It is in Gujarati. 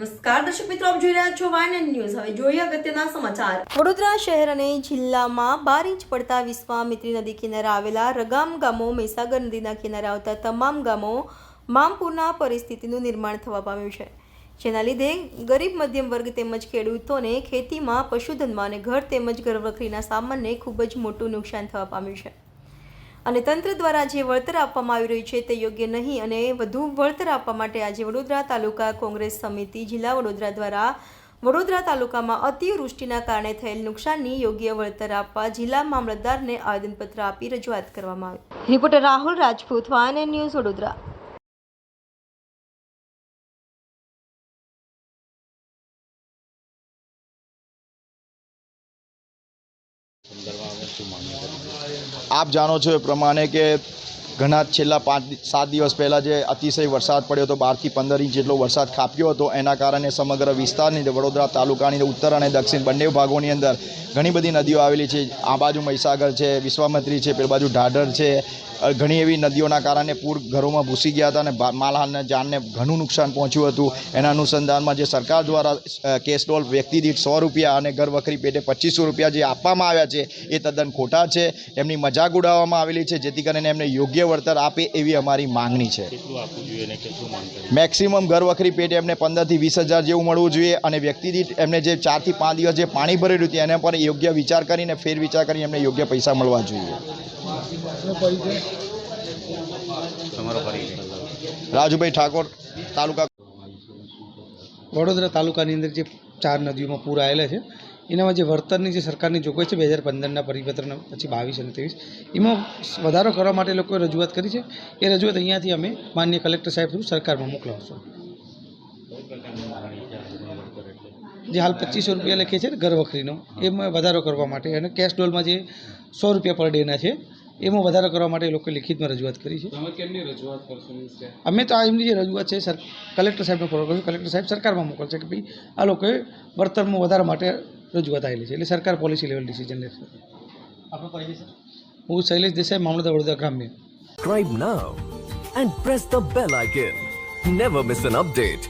નમસ્કાર દર્શક મિત્રો, આપ જોઈ રહ્યા છો વાયન ન્યૂઝ। હવે જોઈએ અગત્યના સમાચાર। વડોદરા શહેર અને જિલ્લામાં 12 ઇંચ પડતા વિશ્વામિત્રી નદી કિનારે આવેલા રગામ ગામો, મહીસાગર નદીના કિનારે આવતા તમામ ગામો મામપુરના પરિસ્થિતિનું નિર્માણ થવા પામ્યું છે, જેના લીધે ગરીબ મધ્યમ વર્ગ તેમજ ખેડૂતોને ખેતીમાં, પશુધનમાં અને ઘર તેમજ ઘરવખરીના સામાનને ખૂબ જ મોટું નુકસાન થવા પામ્યું છે અને તંત્ર દ્વારા જે વળતર આપવામાં આવી રહ્યું છે તે યોગ્ય નહીં અને વધુ વળતર આપવા માટે આજે વડોદરા તાલુકા કોંગ્રેસ સમિતિ જિલ્લા વડોદરા દ્વારા વડોદરા તાલુકામાં અતિવૃષ્ટિના કારણે થયેલ નુકસાનની યોગ્ય વળતર આપવા જિલ્લા મામલતદારને આવેદનપત્ર આપી રજૂઆત કરવામાં આવી। રિપોર્ટર રાહુલ રાજપૂત, વાયન ન્યૂઝ, વડોદરા। આપ જાણો છો એ પ્રમાણે કે ઘણા છેલ્લા 5-7 દિવસ પહેલાં જે અતિશય વરસાદ પડ્યો હતો, 12 થી 15 ઇંચ જેટલો વરસાદ ખાબક્યો હતો, એના કારણે સમગ્ર વિસ્તારની વડોદરા તાલુકાની ઉત્તર અને દક્ષિણ બંને ભાગોની અંદર ઘણી બધી નદીઓ આવેલી છે। આ બાજુ મહીસાગર છે, વિશ્વામિત્રી છે, પેલી બાજુ ઢાઢર છે, ઘણી એવી નદીઓના કારણે પૂર ઘરોમાં ઘૂસી ગયા હતા અને માલહાલને જાનને ઘણું નુકસાન પહોંચ્યું હતું। એના અનુસંધાનમાં જે સરકાર દ્વારા કેશ ડોલ વ્યક્તિ દીઠ 100 રૂપિયા અને ઘર વખરી પેટે 2500 રૂપિયા જે આપવામાં આવ્યા છે એ તદ્દન ખોટા છે। એમની મજાક ઉડાવવામાં આવેલી છે, જેથી કરીને એમને યોગ્ય વળતર આપે એવી અમારી માંગણી છે। મેક્સિમમ ઘર વખરી પેટે એમને 15 થી 20 હજાર જેવું મળવું જોઈએ અને વ્યક્તિ દીઠ એમને જે 4 થી 5 દિવસ જે પાણી ભરેલું હતું એના પર યોગ્ય વિચાર કરીને ફેરવિચાર કરીને એમને યોગ્ય પૈસા મળવા જોઈએ। રાજુભાઈ ઠાકોર, તાલુકા વડોદરા તાલુકાની અંદર જે 4 નદીઓમાં પૂર આવેલા છે એનામાં જે વળતરની જે સરકારની જોગવાઈ છે 2015ના પરિપત્રના પછી 22 અને 23 એમાં વધારો કરવા માટે લોકોએ રજૂઆત કરી છે। એ રજૂઆત અહીંયાથી અમે માનનીય કલેક્ટર સાહેબ થ્રુ સરકારમાં મોકલાવશું। જે હાલ 2500 રૂપિયા લખે છે ઘર વખરીનો, એમાં વધારો કરવા માટે અને કેશ ડોલમાં જે 100 રૂપિયા પર ડેના છે એમાં વધારો કરવા માટે એ લોકોએ લિખિતમાં રજૂઆત કરી છે। અમે તો આ એમની જે રજૂઆત છે કલેક્ટર સાહેબને ફોરવર્ડ કરશું, કલેક્ટર સાહેબ સરકારમાં મોકલશે કે ભાઈ આ લોકોએ વળતરમાં વધારા માટે રજૂઆત આવેલી છે, એટલે સરકાર પોલિસી લેવલ ડિસિઝન લેશે। હું શૈલેષ દેસાઈ, મામલતદાર વડોદરા ગ્રામ્ય। Subscribe now and press the bell icon. Never miss an update.